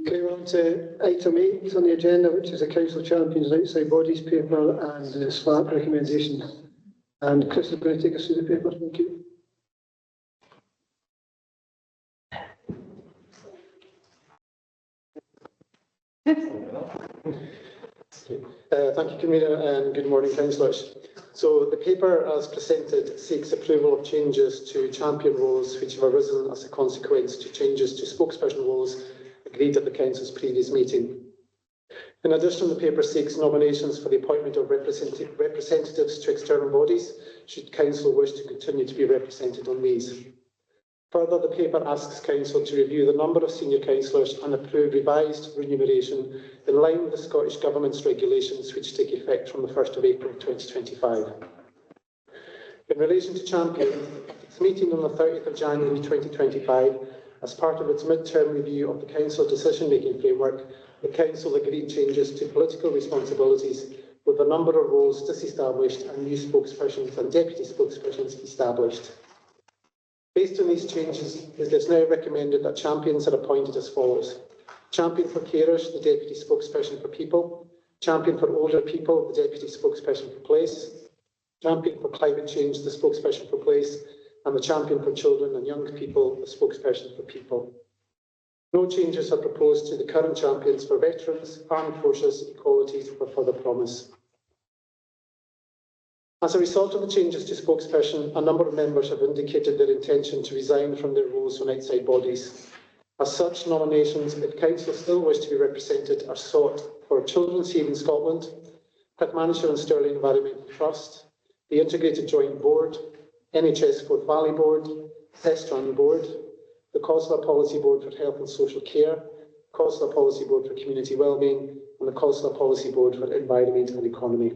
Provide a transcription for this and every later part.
Okay, we're on to item 8 on the agenda, which is the Council Champions and Outside Bodies paper and the SLAP recommendation. And Chris is going to take us through the paper. Thank you. Thank you, Convener, and good morning, councillors. So the paper, as presented, seeks approval of changes to champion roles which have arisen as a consequence to changes to spokesperson roles agreed at the Council's previous meeting. In addition, the paper seeks nominations for the appointment of representatives to external bodies, should Council wish to continue to be represented on these. Further, the paper asks Council to review the number of senior councillors and approve revised remuneration in line with the Scottish Government's regulations which take effect from the 1st of April 2025. In relation to Champion, at its meeting on the 30th of January 2025, as part of its mid-term review of the Council decision-making framework, the Council agreed changes to political responsibilities with a number of roles disestablished and new spokespersons and deputy spokespersons established. Based on these changes, it is now recommended that champions are appointed as follows. Champion for carers, the deputy spokesperson for people. Champion for older people, the deputy spokesperson for place. Champion for climate change, the spokesperson for place. And the champion for children and young people, the spokesperson for people. No changes are proposed to the current champions for veterans, armed forces, equalities, or further promise. As a result of the changes to spokesperson, a number of members have indicated their intention to resign from their roles on outside bodies. As such, nominations, if Council still wish to be represented, are sought for Children's Here in Scotland, Clackmannanshire and Stirling Environmental Trust, the Integrated Joint Board, NHS Forth Valley Board, Thestran Board, the COSLA Policy Board for Health and Social Care, COSLA Policy Board for Community Wellbeing, and the COSLA Policy Board for Environment and Economy.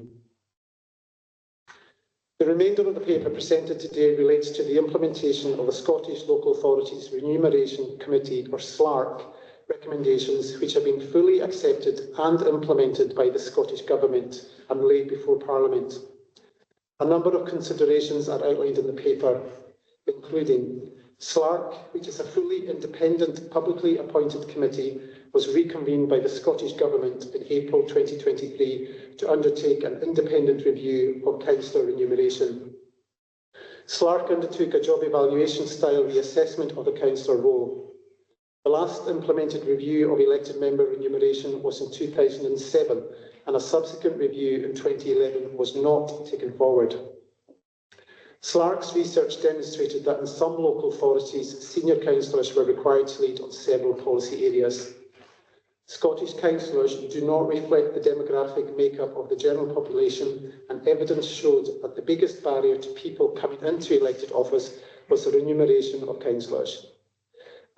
The remainder of the paper presented today relates to the implementation of the Scottish Local Authorities Remuneration Committee, or SLARC, recommendations which have been fully accepted and implemented by the Scottish Government and laid before Parliament. A number of considerations are outlined in the paper, including SLARC, which is a fully independent, publicly appointed committee, was reconvened by the Scottish Government in April 2023 to undertake an independent review of councillor remuneration. SLARC undertook a job evaluation style reassessment of the councillor role. The last implemented review of elected member remuneration was in 2007, and a subsequent review in 2011 was not taken forward. SLARC's research demonstrated that in some local authorities, senior councillors were required to lead on several policy areas. Scottish councillors do not reflect the demographic makeup of the general population, and evidence showed that the biggest barrier to people coming into elected office was the remuneration of councillors.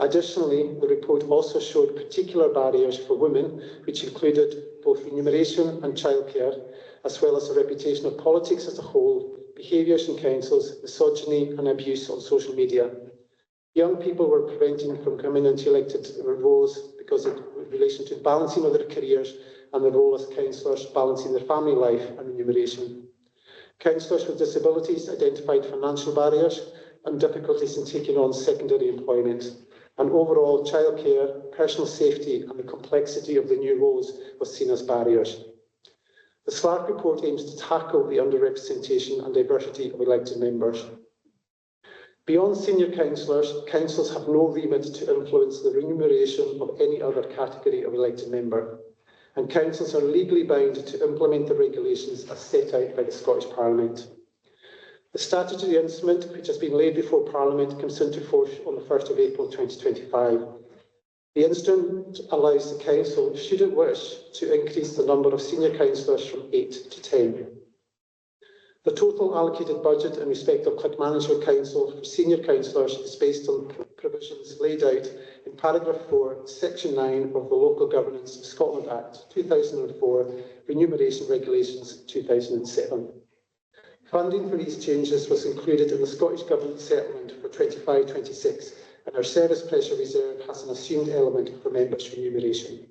Additionally, the report also showed particular barriers for women, which included both remuneration and childcare, as well as the reputation of politics as a whole, behaviours in councils, misogyny and abuse on social media. Young people were prevented from coming into elected roles because of relation to balancing of their careers and the role as councillors balancing their family life and remuneration. Councillors with disabilities identified financial barriers and difficulties in taking on secondary employment. And overall, childcare, personal safety and the complexity of the new roles was seen as barriers. The SLARC report aims to tackle the underrepresentation and diversity of elected members. Beyond senior councillors, councils have no remit to influence the remuneration of any other category of elected member, and councils are legally bound to implement the regulations as set out by the Scottish Parliament. The statutory instrument, which has been laid before Parliament, comes into force on the 1st of April 2025. The instrument allows the Council, should it wish, to increase the number of senior councillors from 8 to 10. The total allocated budget in respect of Clackmannanshire Council for senior councillors is based on provisions laid out in paragraph 4, section 9 of the Local Governance of Scotland Act 2004, Remuneration Regulations 2007. Funding for these changes was included in the Scottish Government settlement for 25-26, and our service pressure reserve has an assumed element for members' remuneration.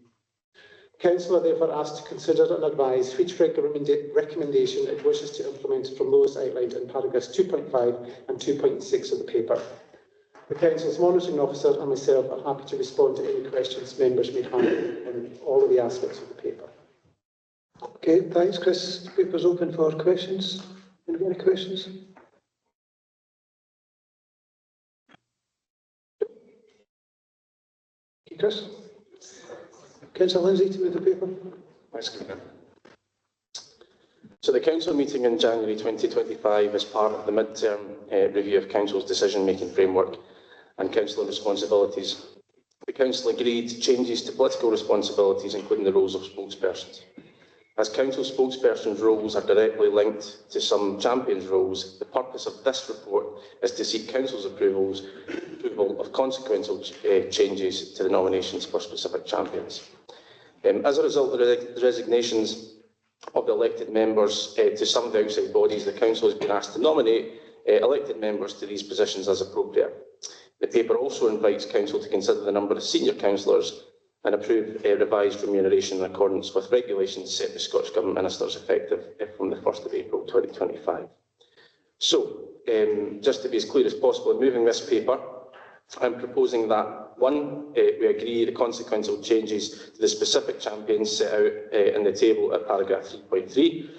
Council are therefore asked to consider and advise which recommendation it wishes to implement from those outlined in paragraphs 2.5 and 2.6 of the paper. The Council's monitoring officer and myself are happy to respond to any questions members may have on all of the aspects of the paper. Okay, thanks, Chris. The paper's open for questions. Any questions? Okay, Chris. Councillor Lindsay to move the paper. Thanks, Commissioner. So the Council meeting in January 2025 is part of the mid-term review of Council's decision-making framework and Councillor responsibilities. The Council agreed changes to political responsibilities, including the roles of spokespersons. As Council spokespersons' roles are directly linked to some champions' roles, the purpose of this report is to seek Council's approval of consequential changes to the nominations for specific champions. As a result of the resignations of the elected members to some of the outside bodies, the Council has been asked to nominate elected members to these positions as appropriate. The paper also invites Council to consider the number of senior councillors and approve revised remuneration in accordance with regulations set by Scottish Government Ministers effective from the 1st of April 2025. So, just to be as clear as possible in moving this paper, I'm proposing that, one, we agree the consequential changes to the specific champions set out in the table at paragraph 3.3,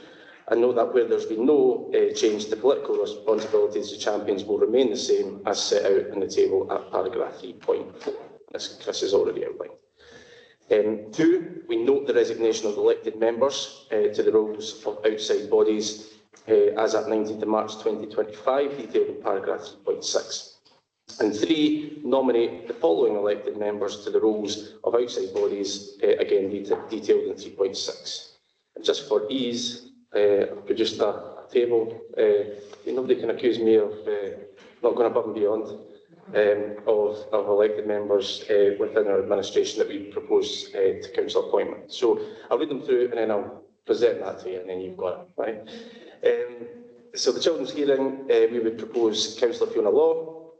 and note that where there's been no change to political responsibilities, the champions will remain the same as set out in the table at paragraph 3.4, as Chris has already outlined. Two, we note the resignation of elected members to the roles of outside bodies as at 19th of March 2025, detailed in paragraph 3.6. And three, nominate the following elected members to the roles of outside bodies, again detailed in 3.6. And just for ease, I've produced a table. Nobody can accuse me of not going above and beyond of elected members within our administration that we propose to council appointment. So I'll read them through and then I'll present that to you and then you've got it, right? So the children's hearing, we would propose Councillor Fiona Law,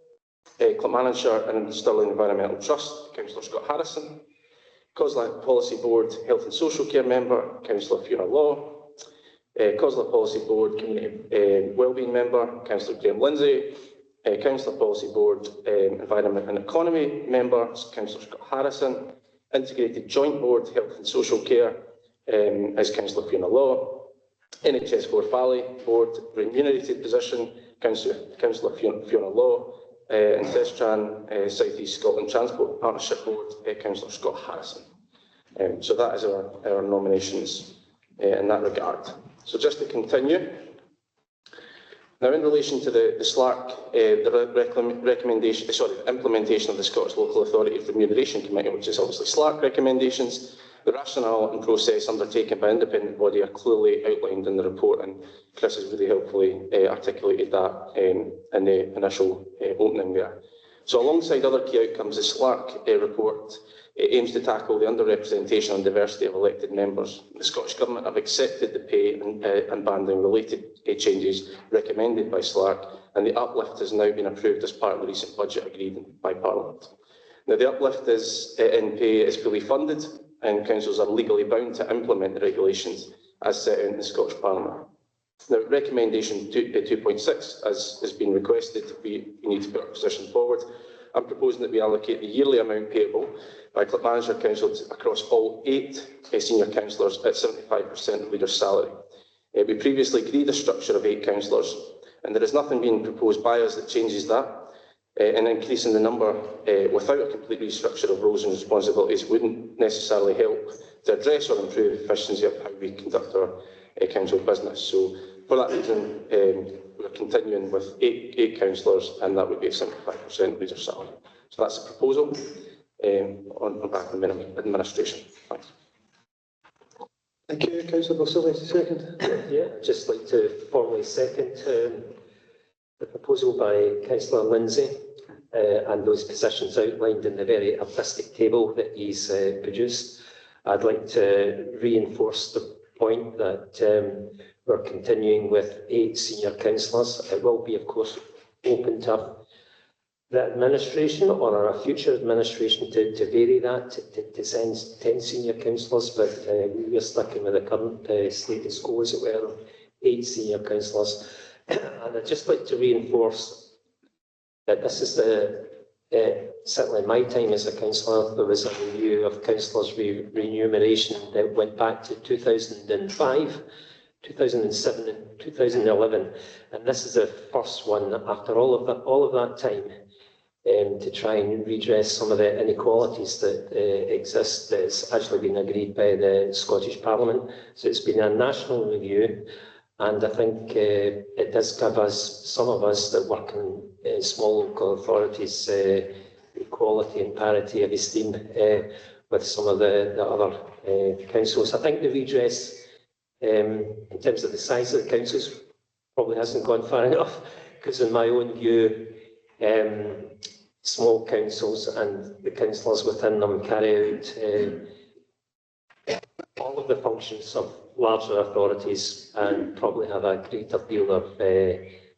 Clackmannanshire and Stirling Environmental Trust, Councillor Scott Harrison, COSLA Policy Board Health and Social Care Member, Councillor Fiona Law, COSLA Policy Board Community Wellbeing Member, Councillor Graham Lindsay, Councillor Policy Board Environment and Economy Member, Councillor Scott Harrison, Integrated Joint Board Health and Social Care is Councillor Fiona Law, NHS Forth Valley Board Remunerated Position, Councillor Fiona Law, and Thestran South East Scotland Transport Partnership Board, Councillor Scott Harrison. So that is our nominations in that regard. So just to continue, now in relation to the SLARC, the implementation of the Scottish Local Authority Remuneration Committee, which is obviously SLARC recommendations, the rationale and process undertaken by an independent body are clearly outlined in the report, and Chris has really helpfully articulated that in the initial opening there. So alongside other key outcomes, the SLARC report aims to tackle the underrepresentation and diversity of elected members. The Scottish Government have accepted the pay and banding related changes recommended by SLARC, and the uplift has now been approved as part of the recent budget agreed by Parliament. Now the uplift in pay is fully funded, and councils are legally bound to implement the regulations as set out in the Scottish Parliament. Now, recommendation 2.6, as has been requested, we need to put our position forward. I'm proposing that we allocate the yearly amount payable by Clackmannanshire Council across all 8 senior councillors at 75% of leader's salary. We previously agreed a structure of 8 councillors, and there is nothing being proposed by us that changes that. And increasing the number without a complete restructure of roles and responsibilities wouldn't necessarily help to address or improve the efficiency of how we conduct our council business. So for that reason, we're continuing with 8 councillors, and that would be a 75% leader salary. So that's the proposal on behalf of the administration. Thanks. Thank you, Councillor Balsillie, second. Yeah, I'd just like to formally second the proposal by Councillor Lindsay and those positions outlined in the very artistic table that he's produced. I'd like to reinforce the point that we're continuing with 8 senior councillors. It will be, of course, open to the administration or our future administration to vary that to send 10 senior councillors, but we're sticking with the current status quo, as it were, 8 senior councillors. And I'd just like to reinforce that this is the certainly in my time as a councillor, there was a review of councillors' remuneration that went back to 2005, 2007 and 2011. And this is the first one after all of that time to try and redress some of the inequalities that exist that's actually been agreed by the Scottish Parliament. So it's been a national review. And I think it does give us, some of us that work in small local authorities, equality and parity of esteem with some of the other councils. I think the redress, in terms of the size of the councils, probably hasn't gone far enough, because in my own view, small councils and the councillors within them carry out all of the functions of larger authorities and probably have a greater deal of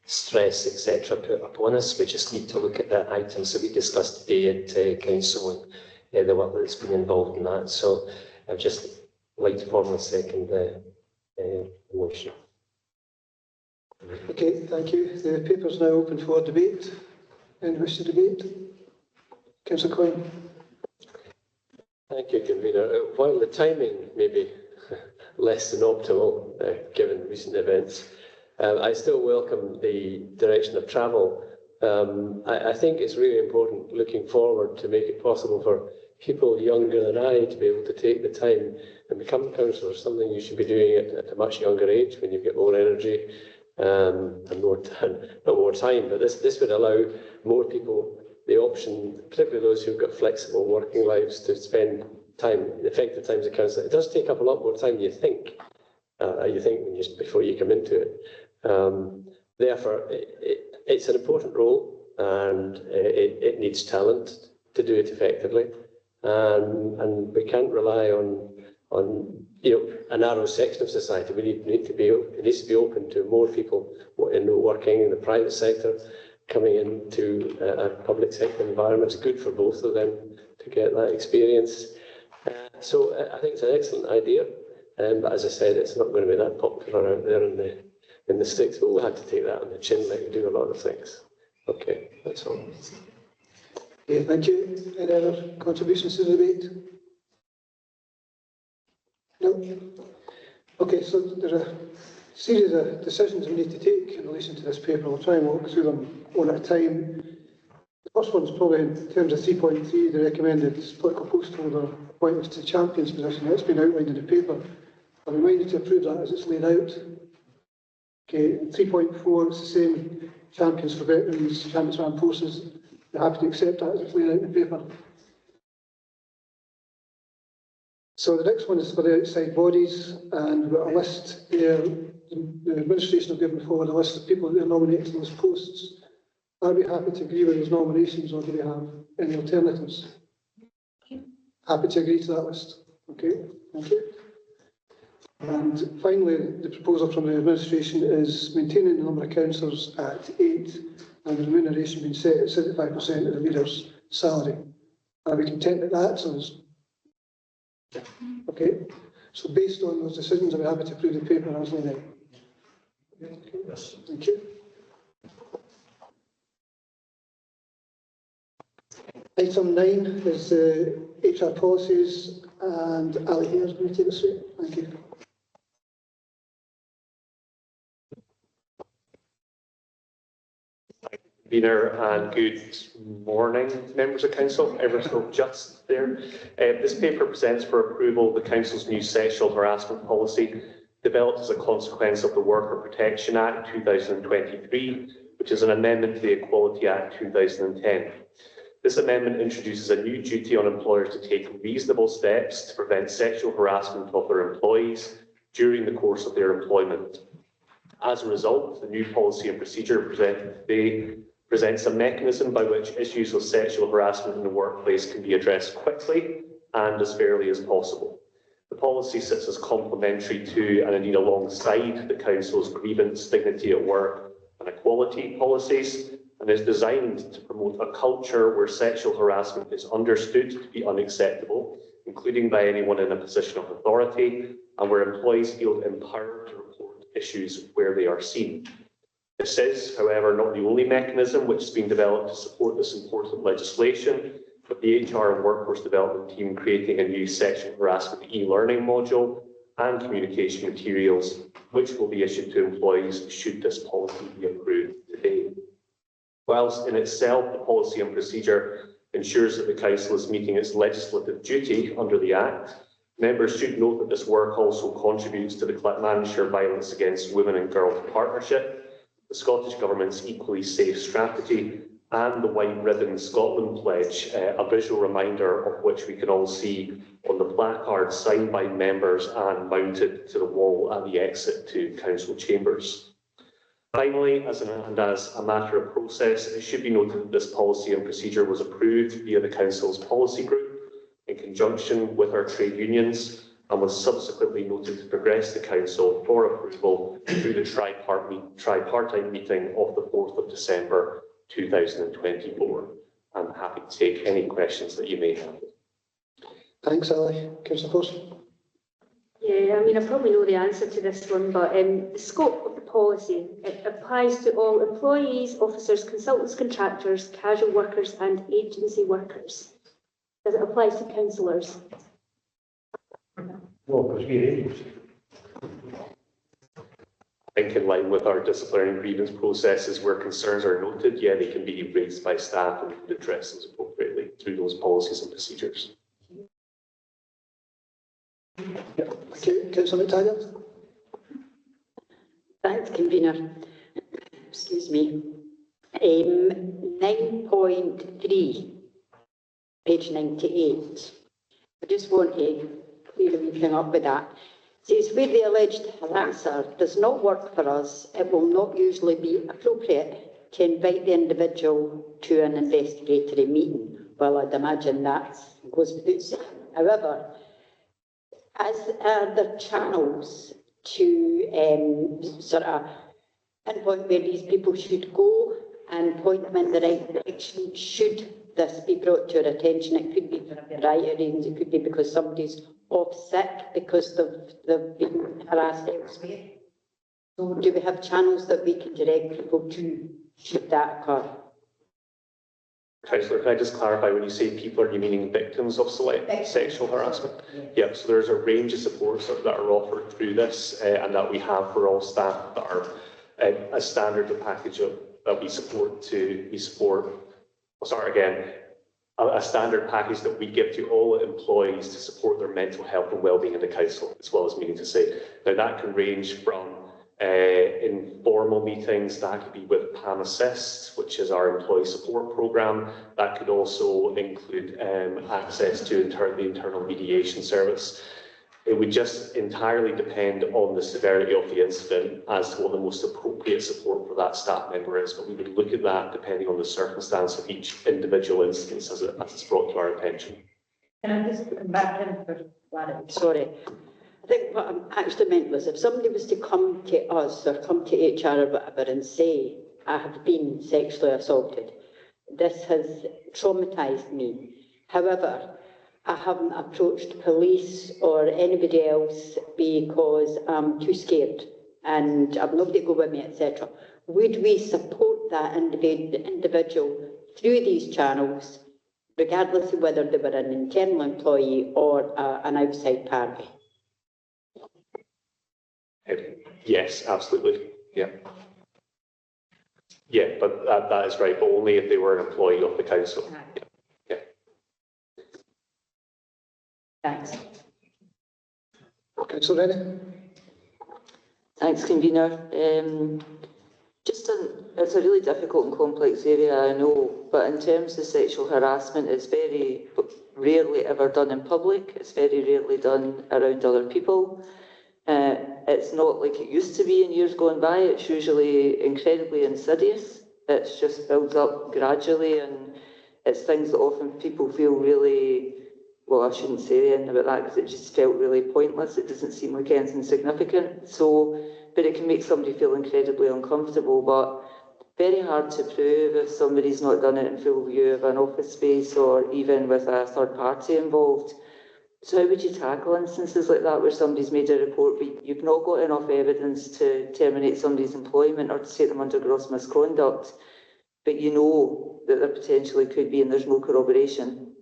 stress, etc., put upon us. We just need to look at the items that we discussed today at council and the work that's been involved in that. So I'd just like to formally second the motion. Okay, thank you. The paper is now open for debate. Any wish to debate? Councillor Coyne. Thank you, Convener. While the timing may be less than optimal, given recent events, I still welcome the direction of travel. I think it's really important looking forward to make it possible for people younger than I to be able to take the time and become councillors, something you should be doing at a much younger age when you get more energy and more time, not more time, but this would allow more people the option, particularly those who've got flexible working lives, to spend time, effective time as a councillor. It does take up a lot more time than you think when before you come into it. Therefore, it's an important role, and it needs talent to do it effectively. And we can't rely on a narrow section of society. It needs to be open to more people working in the private sector, coming into a public sector environment. It's good for both of them to get that experience. So I think it's an excellent idea. But as I said, it's not going to be that popular out there in the sticks. But we'll have to take that on the chin, like we do a lot of things. Okay, that's all. Okay, thank you. Any other contributions to the debate? No? Okay, so there's a series of decisions we need to take in relation to this paper. We'll try and walk through them one at a time. The first one's probably in terms of 3.3, the recommended political post holder appointments to champions position. That's been outlined in the paper. I'm reminded to approve that as it's laid out. Okay, 3.4, it's the same, champions for veterans, champions for armed forces. We're happy to accept that as it's laid out in the paper. So the next one is for the outside bodies, and we've got a list there. The administration have given forward a list of people that they're nominating to those posts. Are we happy to agree with those nominations, or do we have any alternatives? Happy to agree to that list. Okay, thank you. And finally, the proposal from the administration is maintaining the number of councillors at 8 and the remuneration being set at 75% of the leader's salary. Are we content with that? So okay, so based on those decisions, are we happy to approve the paper as laid out? Yes. Thank you. Item 9 is HR policies, and Ali here is going to take us through it. Thank you. And good morning, members of council. Ever so just there. This paper presents for approval the council's new sexual harassment policy, developed as a consequence of the Worker Protection Act 2023, which is an amendment to the Equality Act 2010. This amendment introduces a new duty on employers to take reasonable steps to prevent sexual harassment of their employees during the course of their employment. As a result, the new policy and procedure presented today presents a mechanism by which issues of sexual harassment in the workplace can be addressed quickly and as fairly as possible. The policy sits as complementary to, and indeed alongside, the Council's grievance, dignity at work and equality policies, and is designed to promote a culture where sexual harassment is understood to be unacceptable, including by anyone in a position of authority, and where employees feel empowered to report issues where they are seen. This is, however, not the only mechanism which has been developed to support this important legislation, with the HR and Workforce Development team creating a new sexual harassment e-learning module and communication materials, which will be issued to employees should this policy be approved today. Whilst in itself the policy and procedure ensures that the Council is meeting its legislative duty under the Act, members should note that this work also contributes to the Clackmannanshire Violence Against Women and Girls Partnership, the Scottish Government's Equally Safe strategy, and the White Ribbon Scotland Pledge, a visual reminder of which we can all see on the placard signed by members and mounted to the wall at the exit to council chambers. Finally, as a matter of process, it should be noted that this policy and procedure was approved via the council's policy group in conjunction with our trade unions and was subsequently noted to progress the council for approval through the tripartite meeting of the 4th of December 2024. I'm happy to take any questions that you may have. Thanks, Ali. Councillor Forster. Yeah, I mean, I probably know the answer to this one, but the scope of the policy, it applies to all employees, officers, consultants, contractors, casual workers and agency workers. Does it apply to councillors? Well, because we're agency. I think in line with our disciplinary and grievance processes where concerns are noted, yeah, they can be raised by staff and addressed as appropriately through those policies and procedures. Councillor McTaggart. Thanks, convener. Excuse me. 9.3, page 98. I just want to clear everything up with that. It says, where the alleged harasser does not work for us, it will not usually be appropriate to invite the individual to an investigatory meeting. Well, I'd imagine that goes without saying. However, as the channels to sort of pinpoint where these people should go and point them in the right direction, should this be brought to our attention? It could be for a variety of reasons. It could be because somebody's off sick because they've been harassed elsewhere. So do we have channels that we can direct people to should that occur? Councillor, can I just clarify, when you say people, are you meaning victims of sexual harassment? Yeah, so there's a range of supports that are offered through this and that we have for all staff that are a standard package that we support. A standard package that we give to all employees to support their mental health and wellbeing in the council, as well as meaning to say. Now that can range from informal meetings, that could be with PAM Assist, which is our employee support programme. That could also include access to the internal mediation service. It would just entirely depend on the severity of the incident as to what the most appropriate support for that staff member is, but we would look at that depending on the circumstance of each individual instance as it's brought to our attention. Can I just come back in for clarity? Sorry. I think what I actually meant was if somebody was to come to us or come to HR or whatever and say, I have been sexually assaulted, this has traumatised me. However, I haven't approached police or anybody else because I'm too scared and I've nobody to go with me, etc. Would we support that individual through these channels, regardless of whether they were an internal employee or an outside party? Yes, absolutely. Yeah. Yeah, but that is right, but only if they were an employee of the council. Yeah. Thanks. Councillor Rennie. Thanks, convener. It's a really difficult and complex area, I know, but in terms of sexual harassment, it's very rarely ever done in public. It's very rarely done around other people. It's not like it used to be in years gone by. It's usually incredibly insidious. It just builds up gradually, and it's things that often people feel really, well, I shouldn't say anything about that because it just felt really pointless. It doesn't seem like anything significant. But it can make somebody feel incredibly uncomfortable, but very hard to prove if somebody's not done it in full view of an office space or even with a third party involved. So how would you tackle instances like that where somebody's made a report but you've not got enough evidence to terminate somebody's employment or to take them under gross misconduct, but you know that there potentially could be and there's no corroboration?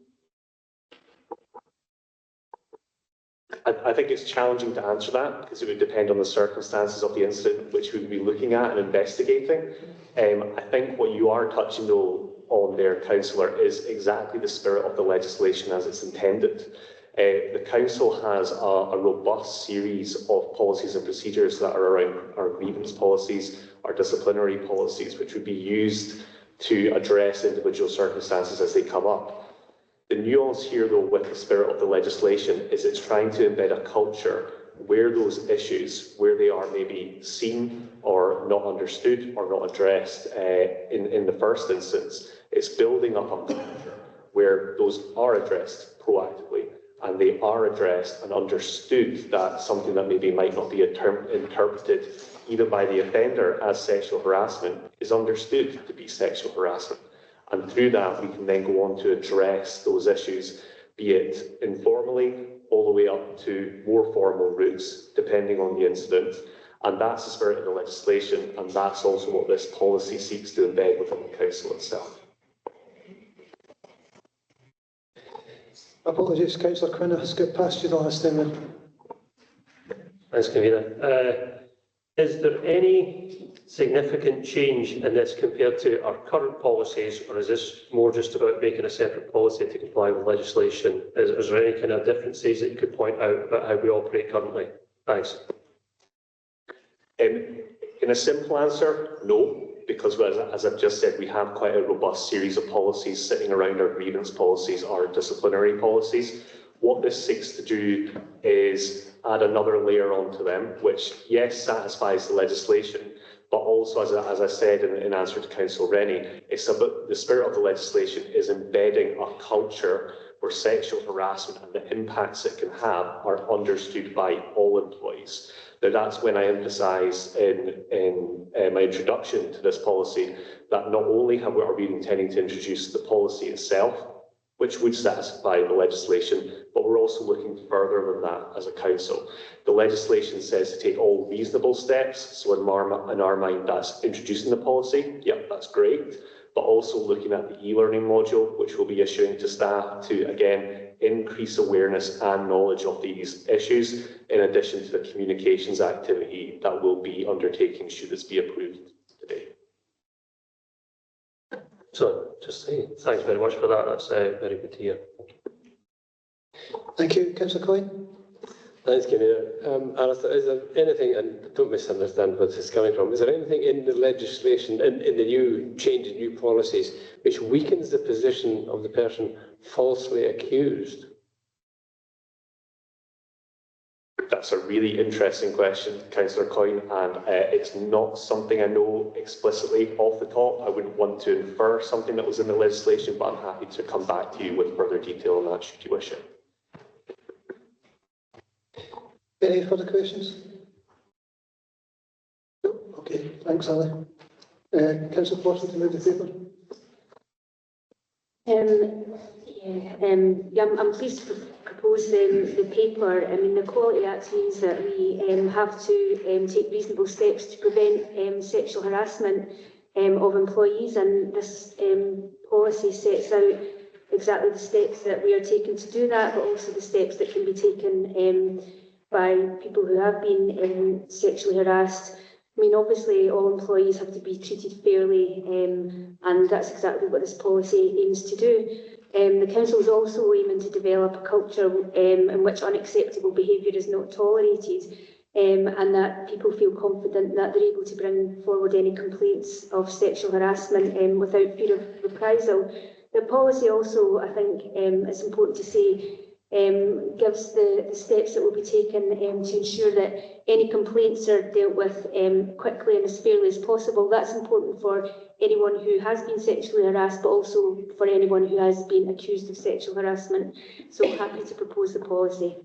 I think it's challenging to answer that because it would depend on the circumstances of the incident which we would be looking at and investigating. I think what you are touching though on there, Councillor, is exactly the spirit of the legislation as it's intended. The Council has a robust series of policies and procedures that are around our grievance policies, our disciplinary policies, which would be used to address individual circumstances as they come up. The nuance here, though, with the spirit of the legislation is it's trying to embed a culture where those issues, where they are maybe seen or not understood or not addressed in the first instance, it's building up a culture where those are addressed proactively and they are addressed and understood that something that maybe might not be interpreted even by the offender as sexual harassment is understood to be sexual harassment. And through that, we can then go on to address those issues, be it informally, all the way up to more formal routes, depending on the incident. And that's the spirit of the legislation, and that's also what this policy seeks to embed within the Council itself. Apologies, Councillor Quinn, I skipped past you the last time then. Thanks, Convener. Is there any significant change in this compared to our current policies, or is this more just about making a separate policy to comply with legislation? Is there any kind of differences that you could point out about how we operate currently? Thanks. In a simple answer, no, because as I've just said, we have quite a robust series of policies sitting around our grievance policies, our disciplinary policies. What this seeks to do is add another layer onto them, which, yes, satisfies the legislation, but also, as I said in answer to Councillor Rennie, it's about the spirit of the legislation is embedding a culture where sexual harassment and the impacts it can have are understood by all employees. Now, that's when I emphasise in my introduction to this policy that not only are we intending to introduce the policy itself, which would satisfy the legislation, but we're also looking further than that as a council. The legislation says to take all reasonable steps, so in our mind that's introducing the policy, yep, that's great, but also looking at the e-learning module, which we'll be issuing to staff to, again, increase awareness and knowledge of these issues, in addition to the communications activity that we'll be undertaking should this be approved today. So, just say thanks very much for that. That's very good to hear. Thank you, Councillor Coyne. Thanks, Convener. Alistair, is there anything, and don't misunderstand where this is coming from, is there anything in the legislation, in the new change in new policies, which weakens the position of the person falsely accused? That's a really interesting question, Councillor Coyne, and it's not something I know explicitly off the top. I wouldn't want to infer something that was in the legislation, but I'm happy to come back to you with further detail on that should you wish it. Any further questions? No? Okay, thanks, Ali. Councillor Forson to move the paper. I'm pleased to propose the paper. I mean, the Quality Act means that we have to take reasonable steps to prevent sexual harassment of employees, and this policy sets out exactly the steps that we are taking to do that, but also the steps that can be taken by people who have been sexually harassed. I mean, obviously, all employees have to be treated fairly, and that's exactly what this policy aims to do. The Council is also aiming to develop a culture in which unacceptable behaviour is not tolerated, and that people feel confident that they're able to bring forward any complaints of sexual harassment without fear of reprisal. The policy also, I think, it's important to say, gives the steps that will be taken to ensure that any complaints are dealt with quickly and as fairly as possible. That's important for anyone who has been sexually harassed, but also for anyone who has been accused of sexual harassment. So I'm happy to propose the policy.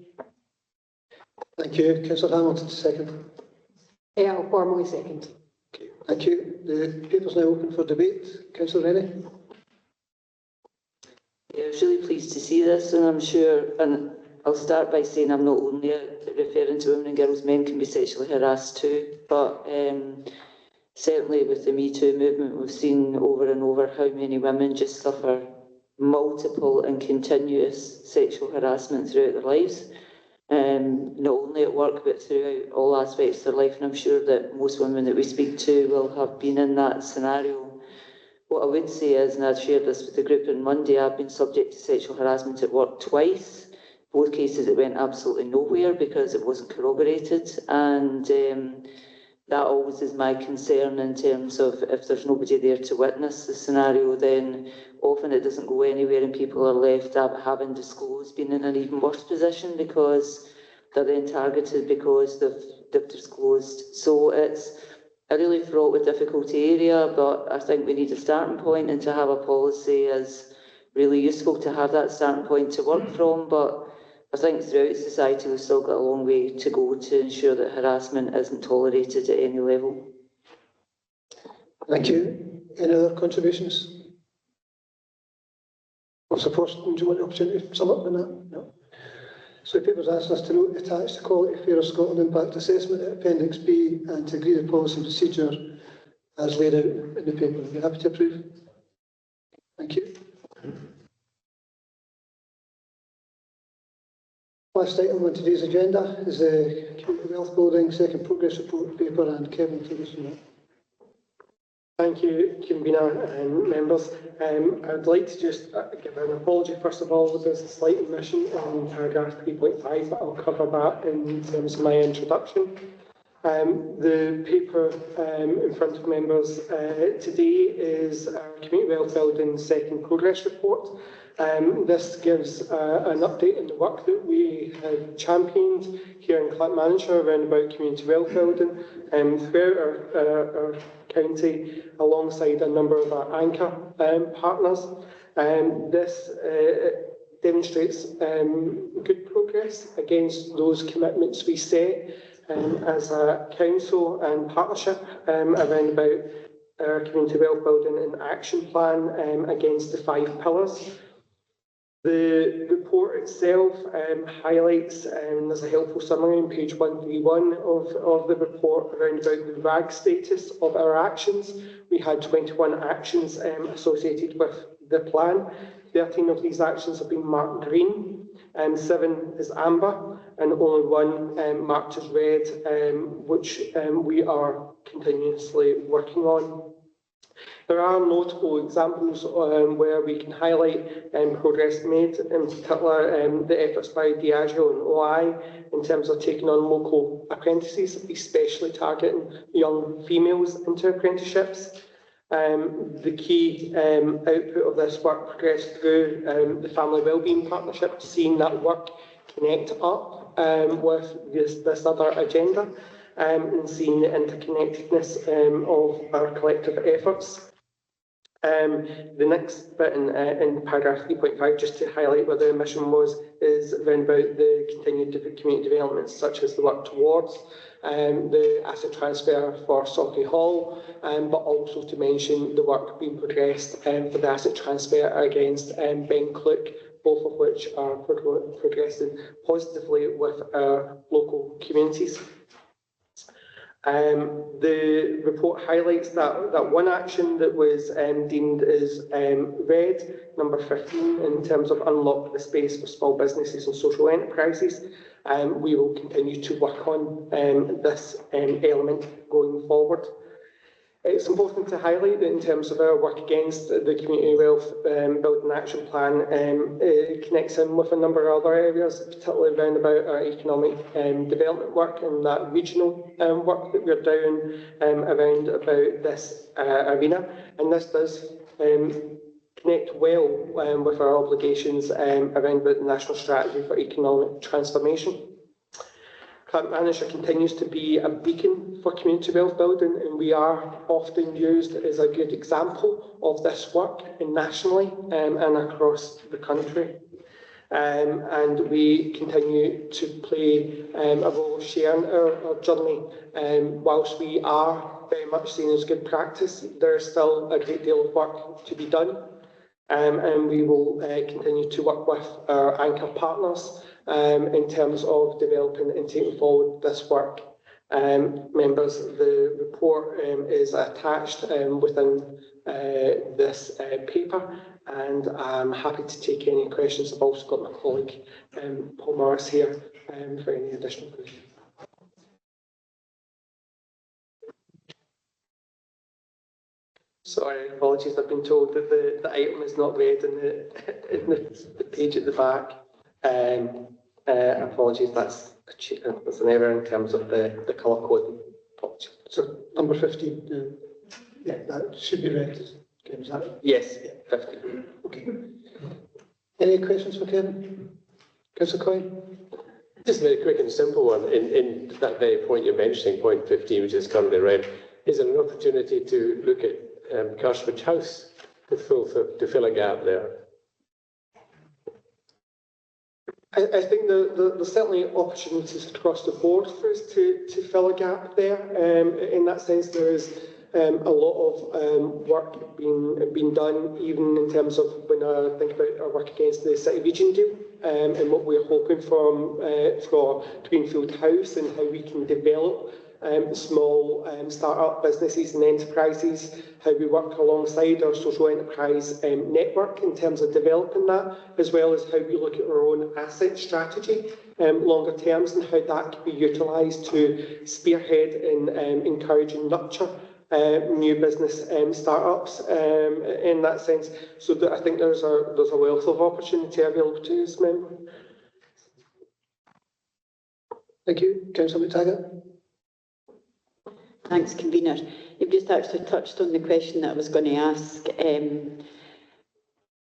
Thank you. Councillor Hamilton, second. Yeah, I'll formally second. Okay, thank you. The paper's now open for debate. Councillor Rennie. Yeah, I was really pleased to see this, and I'm sure, and I'll start by saying I'm not only referring to women and girls, men can be sexually harassed too, but certainly with the Me Too movement, we've seen over and over how many women just suffer multiple and continuous sexual harassment throughout their lives. Not only at work, but throughout all aspects of their life. And I'm sure that most women that we speak to will have been in that scenario. What I would say is, and I've shared this with the group on Monday, I've been subject to sexual harassment at work twice. Both cases it went absolutely nowhere because it wasn't corroborated. And that always is my concern in terms of if there's nobody there to witness the scenario, then often it doesn't go anywhere and people are left having disclosed, being in an even worse position because they're then targeted because they've disclosed. So it's a really fraught with difficulty area, but I think we need a starting point, and to have a policy is really useful to have that starting point to work from. But I think throughout society we've still got a long way to go to ensure that harassment isn't tolerated at any level. Thank you. Any other contributions? Or support? Do you want the opportunity to sum up on that? No. So the paper's asked us to note the attached Equality Fair of Scotland Impact Assessment at Appendix B and to agree the policy and procedure as laid out in the paper. Are you happy to approve? Thank you. Last item on today's agenda is the Community Wealth Building Second Progress Report paper, and Kevin, please. Thank you, convener and members. I'd like to just give an apology first of all. There's a slight omission in paragraph 3.5, but I'll cover that in terms of my introduction. The paper in front of members today is our Community Wealth Building Second Progress Report. This gives an update on the work that we have championed here in Clackmannanshire around about community wealth building throughout our county, alongside a number of our anchor partners. This demonstrates good progress against those commitments we set as a council and partnership around about our community wealth building and action plan against the 5 pillars. The report itself highlights, there's a helpful summary on page 131 of the report around about the RAG status of our actions. We had 21 actions associated with the plan. 13 of these actions have been marked green, 7 is amber, and only 1 marked as red, which we are continuously working on. There are notable examples where we can highlight progress made, in particular the efforts by Diageo and OI in terms of taking on local apprentices, especially targeting young females into apprenticeships. The key output of this work progressed through the Family Wellbeing Partnership, seeing that work connect up with this other agenda and seeing the interconnectedness of our collective efforts. The next bit in paragraph 3.5, just to highlight what the mission was, is around about the continued community developments, such as the work towards the asset transfer for Saughey Hall, but also to mention the work being progressed for the asset transfer against Ben Clook, both of which are progressing positively with our local communities. The report highlights that one action that was deemed as red, number 15, in terms of unlock the space for small businesses and social enterprises. We will continue to work on this element going forward. It's important to highlight that in terms of our work against the Community Wealth Building Action Plan, it connects in with a number of other areas, particularly around about our economic development work and that regional work that we're doing around about this arena. And this does connect well with our obligations around about the National Strategy for Economic Transformation. Clackmannanshire continues to be a beacon for community wealth building, and we are often used as a good example of this work nationally and across the country. And we continue to play a role sharing our journey. Whilst we are very much seen as good practice, there is still a great deal of work to be done. and we will continue to work with our anchor partners in terms of developing and taking forward this work. Members, the report is attached within this paper, and I'm happy to take any questions. I've also got my colleague Paul Morris here for any additional questions. Sorry, apologies. I've been told that the item is not read in the page at the back. Apologies, that's an error in terms of the colour coding. Apologies. So number 15, yeah, that should be read. Okay, is that? Yes, yeah, 15. Okay. Any questions for Kevin? Councillor Coyne? Just a very quick and simple one. In that very point you're mentioning, point 15, which is currently read, is there an opportunity to look at Carswich House to fill a gap there? I think there's certainly opportunities across the board for us to fill a gap there. In that sense, there is a lot of work being done, even in terms of when I think about our work against the City Region deal and what we're hoping for Greenfield House and how we can develop small start-up businesses and enterprises, how we work alongside our social enterprise network in terms of developing that, as well as how we look at our own asset strategy longer terms and how that can be utilised to spearhead and encourage and nurture new business start-ups in that sense. So that I think there's a wealth of opportunity available to us, member. Thank you. Councillor McTaggart? Thanks, convener. You've just actually touched on the question that I was going to ask. The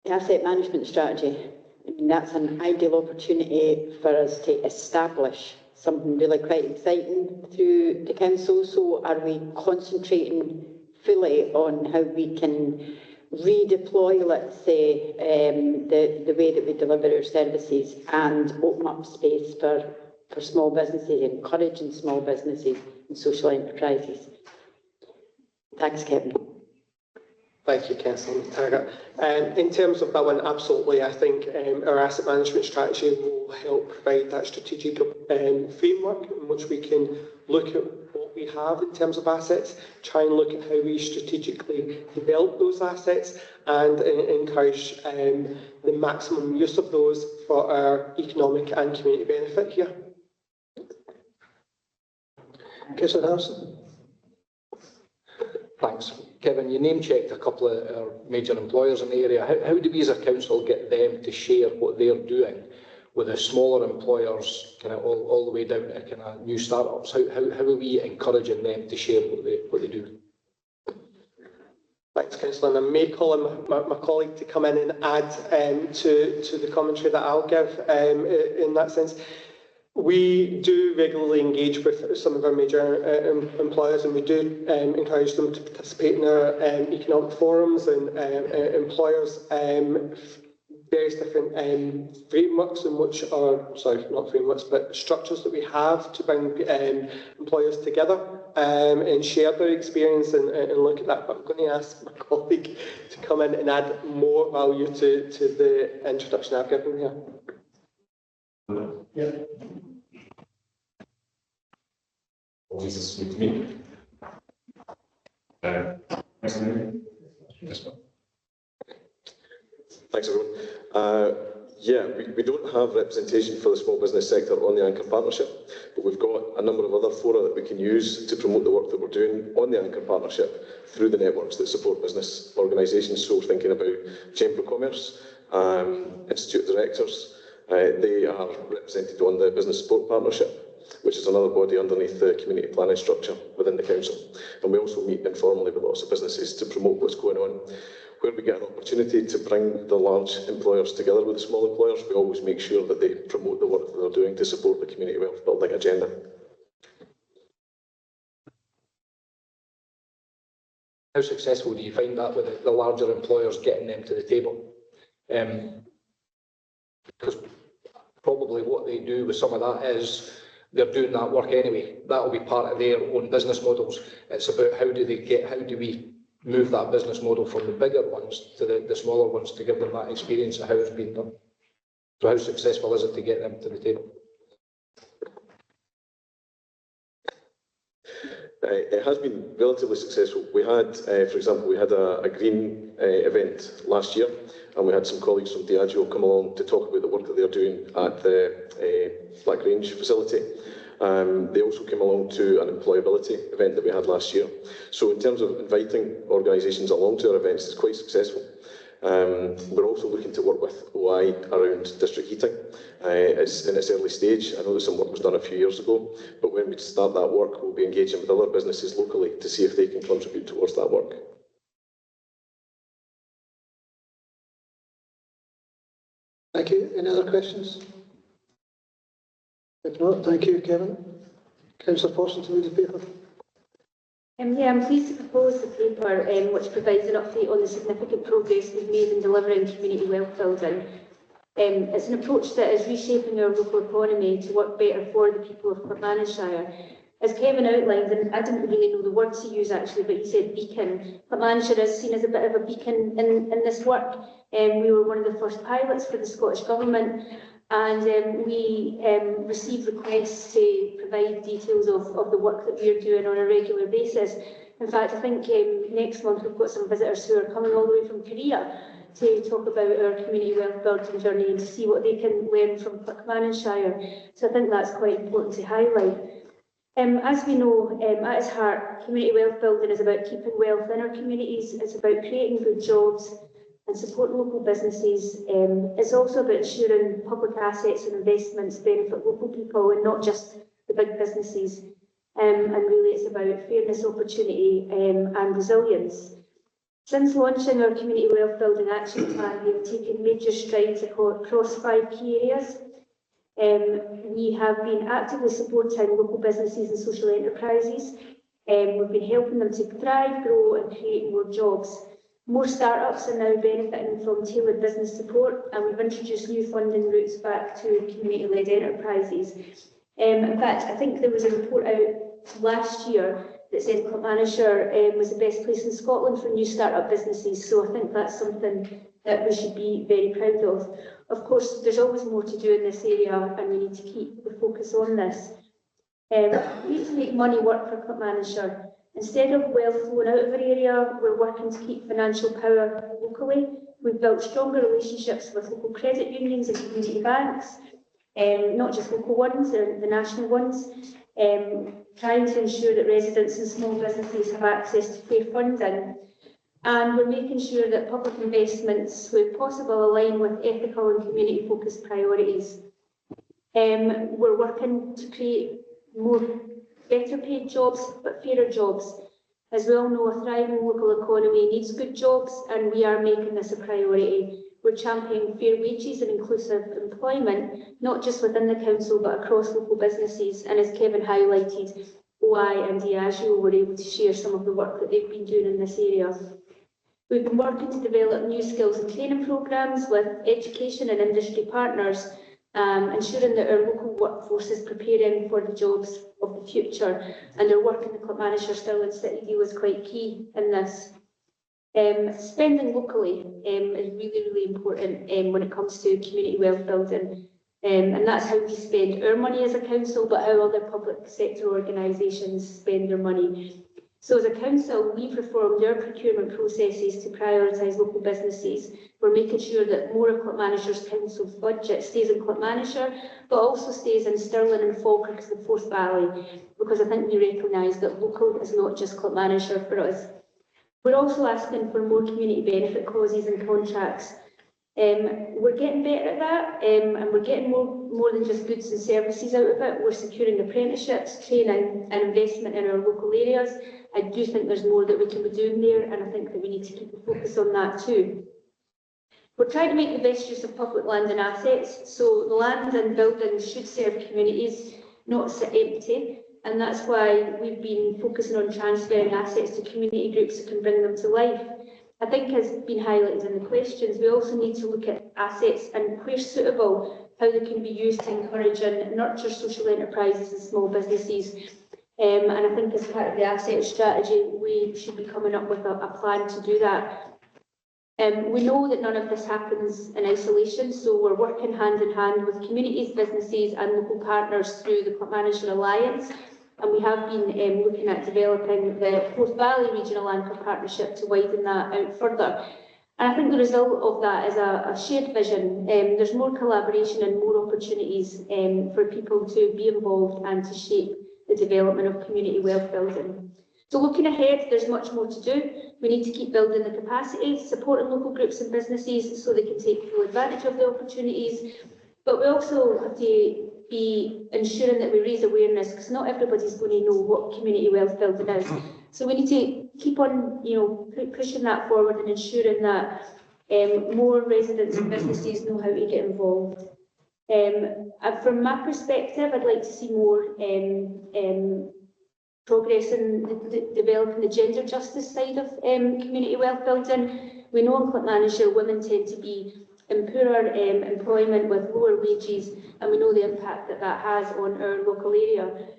asset management strategy, I mean, that's an ideal opportunity for us to establish something really quite exciting through the council. So are we concentrating fully on how we can redeploy, let's say, the way that we deliver our services and open up space for small businesses, encouraging small businesses and social enterprises? Thanks, Kevin. Thank you, Councillor McTaggart. In terms of that one, absolutely. I think our asset management strategy will help provide that strategic framework in which we can look at what we have in terms of assets, try and look at how we strategically develop those assets and encourage the maximum use of those for our economic and community benefit here. Councillor Harrison? Thanks. Kevin, you name-checked a couple of our major employers in the area. How do we as a council get them to share what they're doing with the smaller employers, kind of all the way down to kind of new startups? How are we encouraging them to share what they do? Thanks, Councillor. And I may call on my colleague to come in and add to the commentary that I'll give in that sense. We do regularly engage with some of our major employers, and we do encourage them to participate in our economic forums and employers various different frameworks in which are, sorry, not frameworks, but structures that we have to bring employers together and share their experience and look at that. But I'm going to ask my colleague to come in and add more value to the introduction I've given here. Yeah. Jesus with me. Thanks, everyone. Yeah, we don't have representation for the small business sector on the Anchor Partnership, but we've got a number of other fora that we can use to promote the work that we're doing on the Anchor Partnership through the networks that support business organisations. So thinking about Chamber of Commerce, Institute of Directors, they are represented on the Business Support Partnership, which is another body underneath the community planning structure within the council. And we also meet informally with lots of businesses to promote what's going on. Where we get an opportunity to bring the large employers together with the small employers, we always make sure that they promote the work that they're doing to support the community wealth building agenda. How successful do you find that with the larger employers, getting them to the table? Because probably what they do with some of that is they're doing that work anyway. That will be part of their own business models. It's about how do we move that business model from the bigger ones to the smaller ones to give them that experience of how it's been done. So how successful is it to get them to the table? It has been relatively successful. We had, for example, we had a green event last year, and we had some colleagues from Diageo come along to talk about the work that they're doing at the Black Grange facility. They also came along to an employability event that we had last year. So in terms of inviting organisations along to our events, it's quite successful. We're also looking to work with OI around district heating. It's in its early stage. I know that some work was done a few years ago, but when we start that work, we'll be engaging with other businesses locally to see if they can contribute towards that work. Thank you. Any other questions? If not, thank you, Kevin. Councillor Forson to read the paper. Yeah, I'm pleased to propose the paper which provides an update on the significant progress we've made in delivering community wealth building. It's an approach that is reshaping our local economy to work better for the people of Clackmannanshire. As Kevin outlined, and I didn't really know the word to use actually, but he said beacon. Clackmannanshire is seen as a bit of a beacon in this work. We were one of the first pilots for the Scottish Government, and we receive requests to provide details of the work that we're doing on a regular basis. In fact, I think next month we've got some visitors who are coming all the way from Korea to talk about our community wealth building journey and to see what they can learn from Clackmannanshire. So I think that's quite important to highlight. As we know, at its heart, community wealth building is about keeping wealth in our communities. It's about creating good jobs and supporting local businesses. It's also about ensuring public assets and investments benefit local people and not just the big businesses. And really it's about fairness, opportunity and resilience. Since launching our Community Wealth Building Action Plan, we have taken major strides across 5 key areas. We have been actively supporting local businesses and social enterprises. We've been helping them to thrive, grow and create more jobs. More startups are now benefiting from tailored business support, and we've introduced new funding routes back to community-led enterprises. In fact, I think there was a report out last year that said Clackmannanshire was the best place in Scotland for new startup businesses, so I think that's something that we should be very proud of. Of course, there's always more to do in this area, and we need to keep the focus on this. We need to make money work for Clackmannanshire. Instead of wealth flowing out of our area, we're working to keep financial power locally. We've built stronger relationships with local credit unions and community banks, not just local ones, the national ones, trying to ensure that residents and small businesses have access to fair funding. And we're making sure that public investments, where possible, align with ethical and community-focused priorities. We're working to create better paid jobs, but fairer jobs. As we all know, a thriving local economy needs good jobs, and we are making this a priority. We're championing fair wages and inclusive employment, not just within the council, but across local businesses. And as Kevin highlighted, OI and Diageo were able to share some of the work that they've been doing in this area. We've been working to develop new skills and training programmes with education and industry partners, ensuring that our local workforce is preparing for the jobs of the future. And our work in the Clackmannanshire Stirling City deal is quite key in this. Spending locally is really, really important when it comes to community wealth building. And that's how we spend our money as a council, but how other public sector organisations spend their money. So as a council, we've reformed our procurement processes to prioritise local businesses. We're making sure that more of Clackmannanshire council's budget stays in Clackmannanshire, but also stays in Stirling and Falkirk as the Forth Valley, because I think we recognise that local is not just Clackmannanshire for us. We're also asking for more community benefit clauses and contracts. We're getting better at that, and we're getting more than just goods and services out of it. We're securing apprenticeships, training and investment in our local areas. I do think there's more that we can be doing there, and I think that we need to keep a focus on that too. We're trying to make the best use of public land and assets, so the land and buildings should serve communities, not sit empty, and that's why we've been focusing on transferring assets to community groups that can bring them to life. I think, as been highlighted in the questions, we also need to look at assets and, where suitable, how they can be used to encourage and nurture social enterprises and small businesses. And I think as part of the asset strategy, we should be coming up with a plan to do that. We know that none of this happens in isolation, so we're working hand in hand with communities, businesses and local partners through the Clackmannanshire Alliance, and we have been looking at developing the Forth Valley Regional Anchor Partnership to widen that out further. And I think the result of that is a shared vision. There's more collaboration and more opportunities for people to be involved and to shape the development of community wealth building. So looking ahead, there's much more to do. We need to keep building the capacity, supporting local groups and businesses so they can take full advantage of the opportunities. But we also have to be ensuring that we raise awareness, because not everybody's going to know what community wealth building is. So we need to keep on, pushing that forward and ensuring that more residents and businesses know how to get involved. From my perspective, I'd like to see more progress in developing the gender justice side of community wealth building. We know in Clackmannanshire women tend to be in poorer employment with lower wages, and we know the impact that that has on our local area.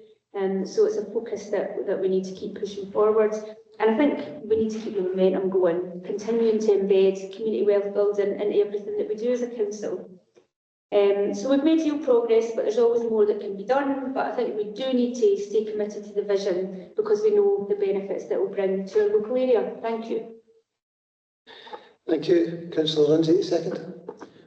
So it's a focus that we need to keep pushing forward. And I think we need to keep the momentum going, continuing to embed community wealth building in everything that we do as a council. So we've made real progress, but there's always more that can be done. But I think we do need to stay committed to the vision because we know the benefits that will bring to our local area. Thank you. Thank you. Councillor Lindsay, second.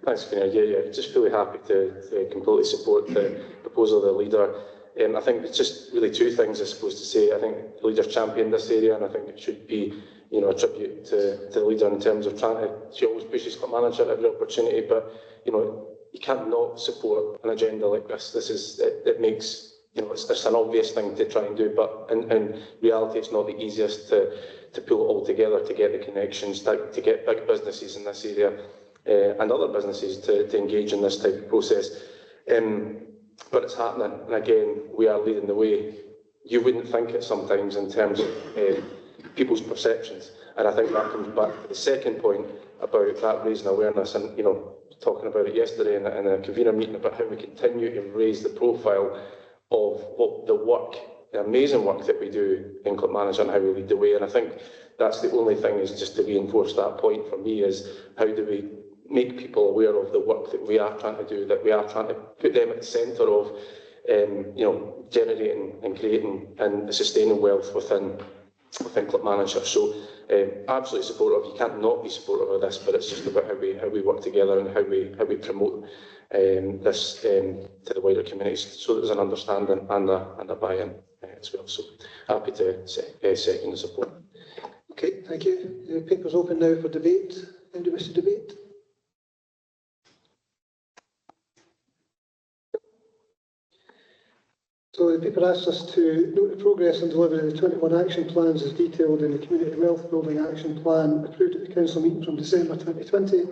Thanks, Convener. Yeah, just fully happy to completely support the proposal of the leader. I think it's just really two things I suppose to say. I think the leader's championed this area, and I think it should be, a tribute to the leader in terms of trying to. She always pushes Clackmannanshire at every opportunity, but you can't not support an agenda like this. It makes it's an obvious thing to try and do, but in reality, it's not the easiest to pull it all together, to get the connections, to get big businesses in this area and other businesses to engage in this type of process. But it's happening, and again, we are leading the way. You wouldn't think it sometimes in terms of people's perceptions, and I think that comes back to the second point about that raising awareness, and talking about it yesterday in a convener meeting about how we continue to raise the profile of the work, the amazing work that we do in Clackmannanshire and how we lead the way. And I think that's the only thing is just to reinforce that point for me is how do we make people aware of the work that we are trying to do, that we are trying to put them at the centre of, generating and creating and sustaining wealth within Clackmannanshire. So absolutely supportive. You can't not be supportive of this, but it's just about how we work together and how we promote this to the wider communities, so that there's an understanding and a buy-in as well. So happy to second the support. Okay, thank you. The paper's open now for debate. Anybody wish to debate? So the paper asks us to note the progress and delivery of the 21 action plans as detailed in the Community Wealth Building Action Plan approved at the Council meeting from December 2020. And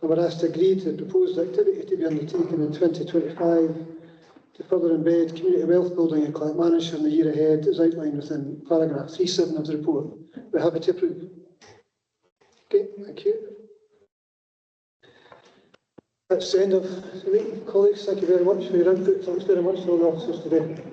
we're asked to agree to the proposed activity to be undertaken in 2025 to further embed community wealth building in Clackmannanshire in the year ahead as outlined within paragraph 37 of the report. We're happy to approve. Okay, thank you. That's the end of the meeting. Colleagues, thank you very much for your input. Thanks very much to all the officers today.